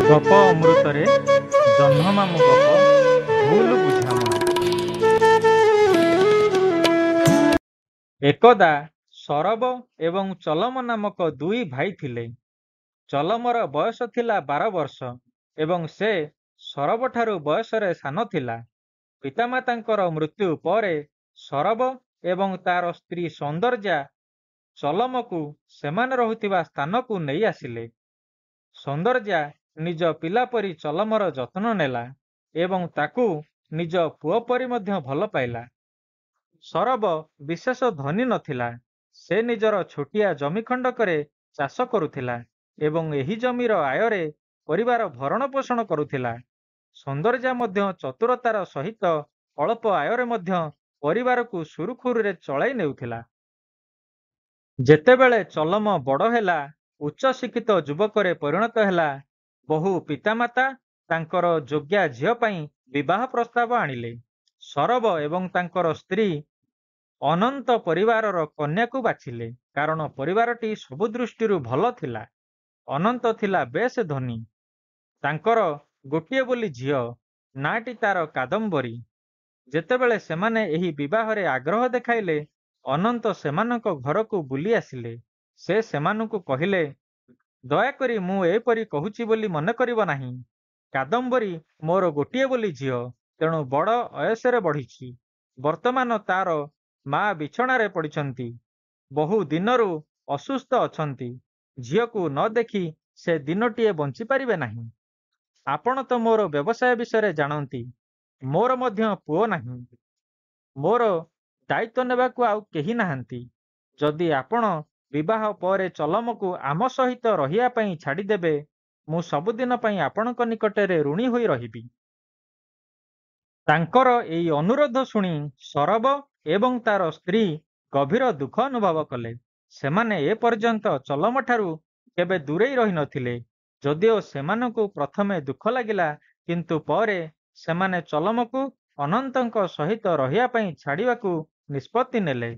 ଗପ ଅମୃତରେ ଜହ୍ନମାମୁଁ ଗପ ଭୁଲ ବୁଝାମଣା। ଏକଦା ସରବ ଏବଂ ଚଲମ ନାମକ ଦୁଇ ଭାଇ ଥିଲେ। ଚଲମର ବୟସ ଥିଲା 12 ବର୍ଷ ଏବଂ ସେ ସରବଠାରୁ ବୟସରେ ସାନ ଥିଲା। ପିତାମାତାଙ୍କର ମୃତ୍ୟୁ ପରେ ସରବ ଏବଂ ତାର ସ୍ତ୍ରୀ ସୌନ୍ଦର୍ଯ୍ୟା ଚଲମକୁ ସେମାନେ ରହୁଥିବା ସ୍ଥାନକୁ ନେଇ ଆସିଲେ। ସୌନ୍ଦର୍ଯ୍ୟା ନିଜ ପିଲା ପରି ଚଲମର ଯତ୍ନ ନେଲା ଏବଂ ତାକୁ ନିଜ ପୁଅ ପରି ମଧ୍ୟ ଭଲ ପାଇଲା। ସରବ ବିଶେଷ ଧନୀ ନଥିଲା। ସେ ନିଜର ଛୋଟିଆ ଜମି ଖଣ୍ଡକରେ ଚାଷ କରୁଥିଲା ଏବଂ ଏହି ଜମିର ଆୟରେ ପରିବାର ଭରଣ ପୋଷଣ କରୁଥିଲା। ସୌନ୍ଦର୍ଯ୍ୟା ମଧ୍ୟ ଚତୁରତାର ସହିତ ଅଳ୍ପ ଆୟରେ ମଧ୍ୟ ପରିବାରକୁ ସୁରୁଖୁରୁରେ ଚଳାଇ ନେଉଥିଲା। ଯେତେବେଳେ ଚଲମ ବଡ଼ ହେଲା, ଉଚ୍ଚ ଶିକ୍ଷିତ ଯୁବକରେ ପରିଣତ ହେଲା, ବହୁ ପିତାମାତା ତାଙ୍କର ଯୋଗ୍ୟା ଝିଅ ପାଇଁ ବିବାହ ପ୍ରସ୍ତାବ ଆଣିଲେ। ସରବ ଏବଂ ତାଙ୍କର ସ୍ତ୍ରୀ ଅନନ୍ତ ପରିବାରର କନ୍ୟାକୁ ବାଛିଲେ, କାରଣ ପରିବାରଟି ସବୁ ଦୃଷ୍ଟିରୁ ଭଲ ଥିଲା। ଅନନ୍ତ ଥିଲା ବେଶ ଧନୀ। ତାଙ୍କର ଗୋଟିଏ ବୋଲି ଝିଅ, ନାଁଟି ତାର କାଦମ୍ବରୀ। ଯେତେବେଳେ ସେମାନେ ଏହି ବିବାହରେ ଆଗ୍ରହ ଦେଖାଇଲେ, ଅନନ୍ତ ସେମାନଙ୍କ ଘରକୁ ବୁଲି ଆସିଲେ। ସେ ସେମାନଙ୍କୁ କହିଲେ, ଦୟାକରି ମୁଁ ଏପରି କହୁଛି ବୋଲି ମନେ କରିବ ନାହିଁ। କାଦମ୍ବରୀ ମୋର ଗୋଟିଏ ବୋଲି ଝିଅ, ତେଣୁ ବଡ଼ ଅୟସରେ ବଢ଼ିଛି। ବର୍ତ୍ତମାନ ତାର ମା ବିଛଣାରେ ପଡ଼ିଛନ୍ତି, ବହୁ ଦିନରୁ ଅସୁସ୍ଥ ଅଛନ୍ତି। ଝିଅକୁ ନ ଦେଖି ସେ ଦିନଟିଏ ବଞ୍ଚିପାରିବେ ନାହିଁ। ଆପଣ ତ ମୋର ବ୍ୟବସାୟ ବିଷୟରେ ଜାଣନ୍ତି। ମୋର ମଧ୍ୟ ପୁଅ ନାହିଁ। ମୋର ଦାୟିତ୍ୱ ନେବାକୁ ଆଉ କେହି ନାହାନ୍ତି। ଯଦି ଆପଣ ବିବାହ ପରେ ଚଲମକୁ ଆମ ସହିତ ରହିବା ପାଇଁ ଛାଡ଼ିଦେବେ, ମୁଁ ସବୁଦିନ ପାଇଁ ଆପଣଙ୍କ ନିକଟରେ ଋଣୀ ହୋଇ ରହିବି। ତାଙ୍କର ଏହି ଅନୁରୋଧ ଶୁଣି ସରବ ଏବଂ ତାର ସ୍ତ୍ରୀ ଗଭୀର ଦୁଃଖ ଅନୁଭବ କଲେ। ସେମାନେ ଏପର୍ଯ୍ୟନ୍ତ ଚଲମଠାରୁ କେବେ ଦୂରେଇ ରହିନଥିଲେ। ଯଦିଓ ସେମାନଙ୍କୁ ପ୍ରଥମେ ଦୁଃଖ ଲାଗିଲା, କିନ୍ତୁ ପରେ ସେମାନେ ଚଲମକୁ ଅନନ୍ତଙ୍କ ସହିତ ରହିବା ପାଇଁ ଛାଡ଼ିବାକୁ ନିଷ୍ପତ୍ତି ନେଲେ।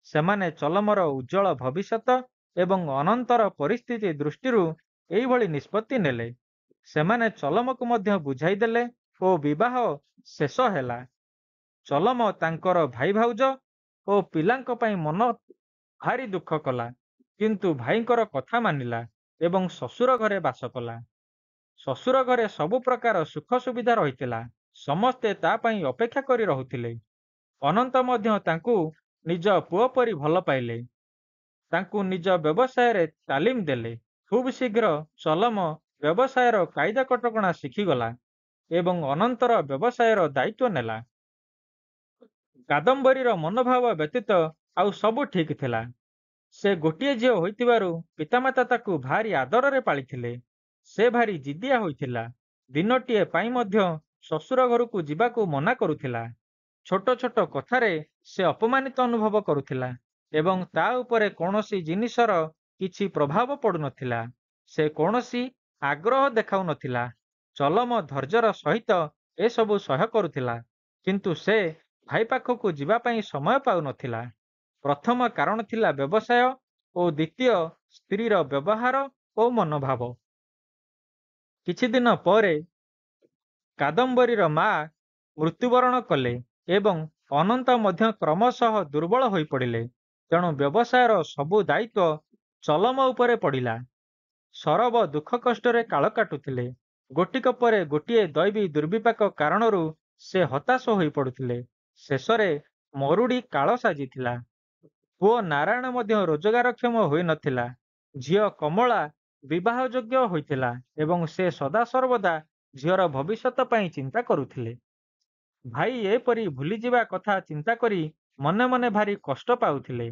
ସେମାନେ ଚଲମର ଉଜ୍ଜଳ ଭବିଷ୍ୟତ ଏବଂ ଅନନ୍ତର ପରିସ୍ଥିତି ଦୃଷ୍ଟିରୁ ଏଇଭଳି ନିଷ୍ପତ୍ତି ନେଲେ। ସେମାନେ ଚଲମକୁ ମଧ୍ୟ ବୁଝାଇଦେଲେ ଓ ବିବାହ ଶେଷ ହେଲା। ଚଲମ ତାଙ୍କର ଭାଇ ଭାଉଜ ଓ ପିଲାଙ୍କ ପାଇଁ ମନ ଭାରି ଦୁଃଖ କଲା, କିନ୍ତୁ ଭାଇଙ୍କର କଥା ମାନିଲା ଏବଂ ଶ୍ୱଶୁର ଘରେ ବାସ କଲା। ଶ୍ୱଶୁର ଘରେ ସବୁ ପ୍ରକାର ସୁଖ ସୁବିଧା ରହିଥିଲା। ସମସ୍ତେ ତା ପାଇଁ ଅପେକ୍ଷା କରି ରହୁଥିଲେ। ଅନନ୍ତ ମଧ୍ୟ ତାଙ୍କୁ ନିଜ ପୁଅ ପରି ଭଲ ପାଇଲେ। ତାଙ୍କୁ ନିଜ ବ୍ୟବସାୟରେ ତାଲିମ ଦେଲେ। ଖୁବ୍ ଶୀଘ୍ର ଚଲମ ବ୍ୟବସାୟର କାଇଦା କଟକଣା ଶିଖିଗଲା ଏବଂ ଅନନ୍ତର ବ୍ୟବସାୟର ଦାୟିତ୍ୱ ନେଲା। କାଦମ୍ବରୀର ମନୋଭାବ ବ୍ୟତୀତ ଆଉ ସବୁ ଠିକ୍ ଥିଲା। ସେ ଗୋଟିଏ ଝିଅ ହୋଇଥିବାରୁ ପିତାମାତା ତାକୁ ଭାରି ଆଦରରେ ପାଳିଥିଲେ। ସେ ଭାରି ଜିଦିଆ ହୋଇଥିଲା। ଦିନଟିଏ ପାଇଁ ମଧ୍ୟ ଶ୍ୱଶୁର ଘରକୁ ଯିବାକୁ ମନା କରୁଥିଲା। ଛୋଟ ଛୋଟ କଥାରେ ସେ ଅପମାନିତ ଅନୁଭବ କରୁଥିଲା ଏବଂ ତା ଉପରେ କୌଣସି ଜିନିଷର କିଛି ପ୍ରଭାବ ପଡ଼ୁନଥିଲା। ସେ କୌଣସି ଆଗ୍ରହ ଦେଖାଉନଥିଲା। ଚଲମ ଧୈର୍ଯ୍ୟର ସହିତ ଏସବୁ ସହ୍ୟ କରୁଥିଲା, କିନ୍ତୁ ସେ ଭାଇ ପାଖକୁ ଯିବା ପାଇଁ ସମୟ ପାଉନଥିଲା। ପ୍ରଥମ କାରଣ ଥିଲା ବ୍ୟବସାୟ ଓ ଦ୍ୱିତୀୟ ସ୍ତ୍ରୀର ବ୍ୟବହାର ଓ ମନୋଭାବ। କିଛି ଦିନ ପରେ କାଦମ୍ବରୀର ମା ମୃତ୍ୟୁବରଣ କଲେ ଏବଂ ଅନନ୍ତ ମଧ୍ୟ କ୍ରମଶଃ ଦୁର୍ବଳ ହୋଇପଡ଼ିଲେ। ତେଣୁ ବ୍ୟବସାୟର ସବୁ ଦାୟିତ୍ୱ ଚଲମ ଉପରେ ପଡ଼ିଲା। ସରବ ଦୁଃଖ କଷ୍ଟରେ କାଳ କାଟୁଥିଲେ। ଗୋଟିକ ପରେ ଗୋଟିଏ ଦୈବୀ ଦୁର୍ବିପାକ କାରଣରୁ ସେ ହତାଶ ହୋଇପଡ଼ୁଥିଲେ। ଶେଷରେ ମରୁଡ଼ି କାଳ ସାଜିଥିଲା। ପୁଅ ନାରାୟଣ ମଧ୍ୟ ରୋଜଗାରକ୍ଷମ ହୋଇନଥିଲା। ଝିଅ କମଳା ବିବାହ ଯୋଗ୍ୟ ହୋଇଥିଲା ଏବଂ ସେ ସଦାସର୍ବଦା ଝିଅର ଭବିଷ୍ୟତ ପାଇଁ ଚିନ୍ତା କରୁଥିଲେ। ଭାଇ ଏପରି ଭୁଲିଯିବା କଥା ଚିନ୍ତା କରି ମନେ ମନେ ଭାରି କଷ୍ଟ ପାଉଥିଲେ।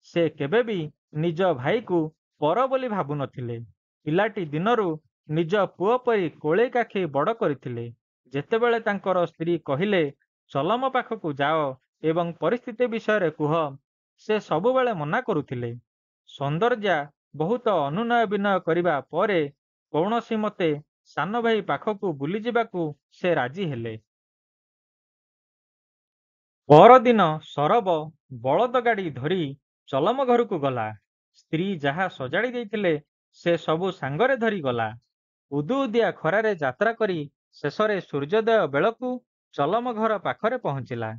ସେ କେବେ ବି ନିଜ ଭାଇକୁ ପର ବୋଲି ଭାବୁନଥିଲେ। ପିଲାଟି ଦିନରୁ ନିଜ ପୁଅ ପରି କୋଳେଇ କାଖେଇ ବଡ଼ କରିଥିଲେ। ଯେତେବେଳେ ତାଙ୍କର ସ୍ତ୍ରୀ କହିଲେ, ଚଲମ ପାଖକୁ ଯାଅ ଏବଂ ପରିସ୍ଥିତି ବିଷୟରେ କୁହ, ସେ ସବୁବେଳେ ମନା କରୁଥିଲେ। ସୌନ୍ଦର୍ଯ୍ୟା ବହୁତ ଅନୁନୟ ବିନୟ କରିବା ପରେ କୌଣସି ମତେ ସାନ ଭାଇ ପାଖକୁ ବୁଲିଯିବାକୁ ସେ ରାଜି ହେଲେ। ପରଦିନ ସରବ ବଳଦ ଗାଡ଼ି ଧରି ଚଲମ ଘରକୁ ଗଲା। ସ୍ତ୍ରୀ ଯାହା ସଜାଡ଼ି ଦେଇଥିଲେ ସେ ସବୁ ସାଙ୍ଗରେ ଧରି ଗଲା। ଉଦୁଉଦିଆ ଖରାରେ ଯାତ୍ରା କରି ଶେଷରେ ସୂର୍ଯ୍ୟୋଦୟ ବେଳକୁ ଚଲମ ଘର ପାଖରେ ପହଞ୍ଚିଲା।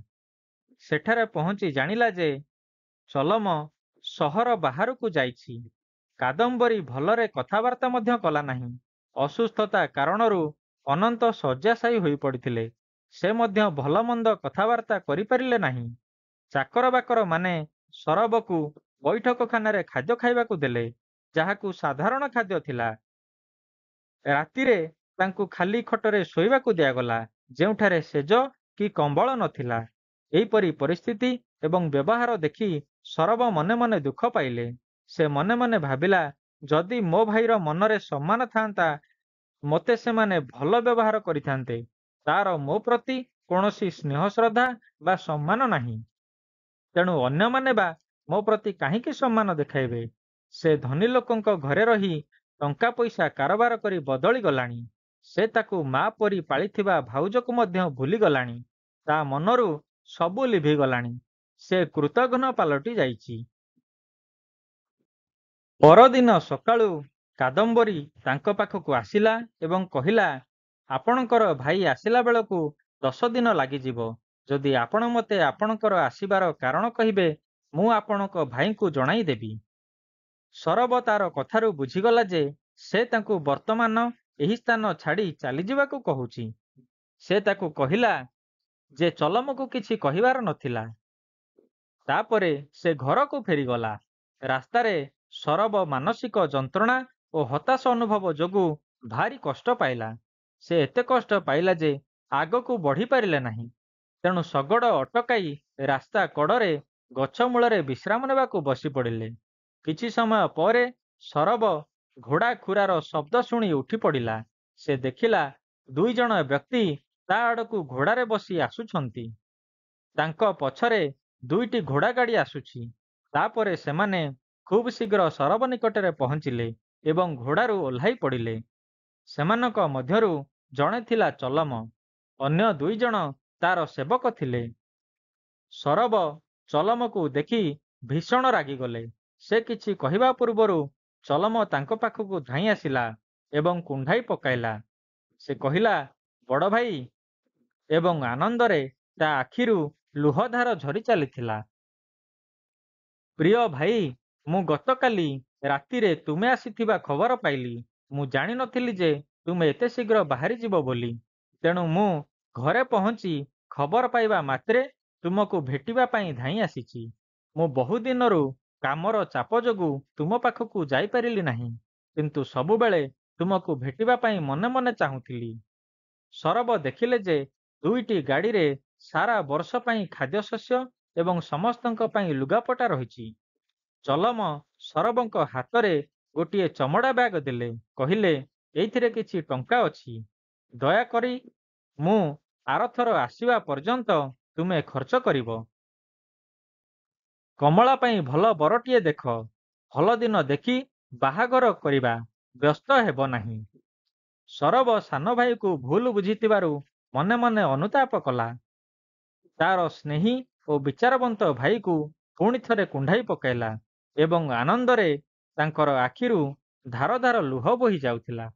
ସେଠାରେ ପହଞ୍ଚି ଜାଣିଲା ଯେ ଚଲମ ସହର ବାହାରକୁ ଯାଇଛି। କାଦମ୍ବରୀ ଭଲରେ କଥାବାର୍ତ୍ତା ମଧ୍ୟ କଲା ନାହିଁ। ଅସୁସ୍ଥତା କାରଣରୁ ଅନନ୍ତ ଶଯ୍ୟାଶାୟୀ ହୋଇପଡ଼ିଥିଲେ। ସେ ମଧ୍ୟ ଭଲମନ୍ଦ କଥାବାର୍ତ୍ତା କରିପାରିଲେ ନାହିଁ। ଚାକର ବାକର ମାନେ ସରବକୁ ବୈଠକଖାନାରେ ଖାଦ୍ୟ ଖାଇବାକୁ ଦେଲେ, ଯାହାକୁ ସାଧାରଣ ଖାଦ୍ୟ ଥିଲା। ରାତିରେ ତାଙ୍କୁ ଖାଲି ଖଟରେ ଶୋଇବାକୁ ଦିଆଗଲା, ଯେଉଁଠାରେ ସେଜ କି କମ୍ବଳ ନଥିଲା। ଏହିପରି ପରିସ୍ଥିତି ଏବଂ ବ୍ୟବହାର ଦେଖି ସରବ ମନେ ମନେ ଦୁଃଖ ପାଇଲେ। ସେ ମନେ ମନେ ଭାବିଲା, ଯଦି ମୋ ଭାଇର ମନରେ ସମ୍ମାନ ଥାନ୍ତା, ମୋତେ ସେମାନେ ଭଲ ବ୍ୟବହାର କରିଥାନ୍ତେ। ତାର ମୋ ପ୍ରତି କୌଣସି ସ୍ନେହ ଶ୍ରଦ୍ଧା ବା ସମ୍ମାନ ନାହିଁ। ତେଣୁ ଅନ୍ୟମାନେ ବା ମୋ ପ୍ରତି କାହିଁକି ସମ୍ମାନ ଦେଖାଇବେ? ସେ ଧନୀ ଲୋକଙ୍କ ଘରେ ରହି ଟଙ୍କା ପଇସା କାରବାର କରି ବଦଳି ଗଲାଣି। ସେ ତାକୁ ମା ପରି ପାଳିଥିବା ଭାଉଜକୁ ମଧ୍ୟ ଭୁଲିଗଲାଣି। ତା ମନରୁ ସବୁ ଲିଭିଗଲାଣି। ସେ କୃତଘ୍ନ ପାଲଟି ଯାଇଛି। ପରଦିନ ସକାଳୁ କାଦମ୍ବରୀ ତାଙ୍କ ପାଖକୁ ଆସିଲା ଏବଂ କହିଲା, ଆପଣଙ୍କର ଭାଇ ଆସିଲା ବେଳକୁ 10 ଦିନ ଲାଗିଯିବ। ଯଦି ଆପଣ ମୋତେ ଆପଣଙ୍କର ଆସିବାର କାରଣ କହିବେ, ମୁଁ ଆପଣଙ୍କ ଭାଇଙ୍କୁ ଜଣାଇଦେବି। ସରବ ତାର କଥାରୁ ବୁଝିଗଲା ଯେ ସେ ତାଙ୍କୁ ବର୍ତ୍ତମାନ ଏହି ସ୍ଥାନ ଛାଡ଼ି ଚାଲିଯିବାକୁ କହୁଛି। ସେ ତାକୁ କହିଲା ଯେ ଚଲମକୁ କିଛି କହିବାର ନଥିଲା। ତାପରେ ସେ ଘରକୁ ଫେରିଗଲା। ରାସ୍ତାରେ ସରବ ମାନସିକ ଯନ୍ତ୍ରଣା ଓ ହତାଶ ଅନୁଭବ ଯୋଗୁଁ ଭାରି କଷ୍ଟ ପାଇଲା। ସେ ଏତେ କଷ୍ଟ ପାଇଲା ଯେ ଆଗକୁ ବଢ଼ି ପାରିଲେ ନାହିଁ। ତେଣୁ ଶଗଡ଼ ଅଟକାଇ ରାସ୍ତା କଡ଼ରେ ଗଛ ମୂଳରେ ବିଶ୍ରାମ ନେବାକୁ ବସି ପଡ଼ିଲେ। କିଛି ସମୟ ପରେ ସରବ ଘୋଡ଼ା ଖୁରାର ଶବ୍ଦ ଶୁଣି ଉଠି ପଡ଼ିଲା। ସେ ଦେଖିଲା, 2 ଜଣ ବ୍ୟକ୍ତି ତା ଆଡ଼କୁ ଘୋଡ଼ାରେ ବସି ଆସୁଛନ୍ତି। ତାଙ୍କ ପଛରେ 2ଟି ଘୋଡ଼ା ଗାଡ଼ି ଆସୁଛି। ତାପରେ ସେମାନେ ଖୁବ୍ ଶୀଘ୍ର ସରବ ନିକଟରେ ପହଞ୍ଚିଲେ ଏବଂ ଘୋଡ଼ାରୁ ଓହ୍ଲାଇ ପଡ଼ିଲେ। ସେମାନଙ୍କ ମଧ୍ୟରୁ ଜଣେ ଥିଲା ଚଲମ, ଅନ୍ୟ 2 ଜଣ ତାର ସେବକ ଥିଲେ। ସରବ ଚଲମକୁ ଦେଖି ଭୀଷଣ ରାଗିଗଲେ। ସେ କିଛି କହିବା ପୂର୍ବରୁ ଚଲମ ତାଙ୍କ ପାଖକୁ ଧାଇଁ ଆସିଲା ଏବଂ କୁଣ୍ଢାଇ ପକାଇଲା। ସେ କହିଲା, ବଡ଼ ଭାଇ, ଏବଂ ଆନନ୍ଦରେ ତା ଆଖିରୁ ଲୁହଧାର ଝରି ଚାଲିଥିଲା। ପ୍ରିୟ ଭାଇ, ମୁଁ ଗତକାଲି ରାତିରେ ତୁମେ ଆସିଥିବା ଖବର ପାଇଲି। ମୁଁ ଜାଣିନଥିଲି ଯେ ତୁମେ ଏତେ ଶୀଘ୍ର ବାହାରିଯିବ ବୋଲି। ତେଣୁ ମୁଁ ଘରେ ପହଞ୍ଚି ଖବର ପାଇବା ମାତ୍ରେ ତୁମକୁ ଭେଟିବା ପାଇଁ ଧାଇଁ ଆସିଛି। ମୁଁ ବହୁଦିନରୁ କାମର ଚାପ ଯୋଗୁଁ ତୁମ ପାଖକୁ ଯାଇପାରିଲି ନାହିଁ, କିନ୍ତୁ ସବୁବେଳେ ତୁମକୁ ଭେଟିବା ପାଇଁ ମନେ ମନେ ଚାହୁଁଥିଲି। ସରବ ଦେଖିଲେ ଯେ 2ଟି ଗାଡ଼ିରେ ସାରା ବର୍ଷ ପାଇଁ ଖାଦ୍ୟଶସ୍ୟ ଏବଂ ସମସ୍ତଙ୍କ ପାଇଁ ଲୁଗାପଟା ରହିଛି। ଚଲମ ସରବଙ୍କ ହାତରେ ଗୋଟିଏ ଚମଡ଼ା ବ୍ୟାଗ ଦେଲେ। କହିଲେ, ଏଇଥିରେ କିଛି ଟଙ୍କା ଅଛି। ଦୟାକରି ମୁଁ ଆରଥର ଆସିବା ପର୍ଯ୍ୟନ୍ତ ତୁମେ ଖର୍ଚ୍ଚ କରିବ। କମଳା ପାଇଁ ଭଲ ବରଟିଏ ଦେଖ। ଭଲ ଦିନ ଦେଖି ବାହାଘର କରିବା। ବ୍ୟସ୍ତ ହେବ ନାହିଁ। ସରବ ସାନ ଭାଇକୁ ଭୁଲ ବୁଝିଥିବାରୁ ମନେ ମନେ ଅନୁତାପ କଲା। ତାର ସ୍ନେହୀ ଓ ବିଚାରବନ୍ତ ଭାଇକୁ ପୁଣି ଥରେ କୁଣ୍ଢାଇ ପକାଇଲା ଏବଂ ଆନନ୍ଦରେ ତାଙ୍କର ଆଖିରୁ ଧାର ଧାର ଲୁହ ବୋହି ଯାଉଥିଲା।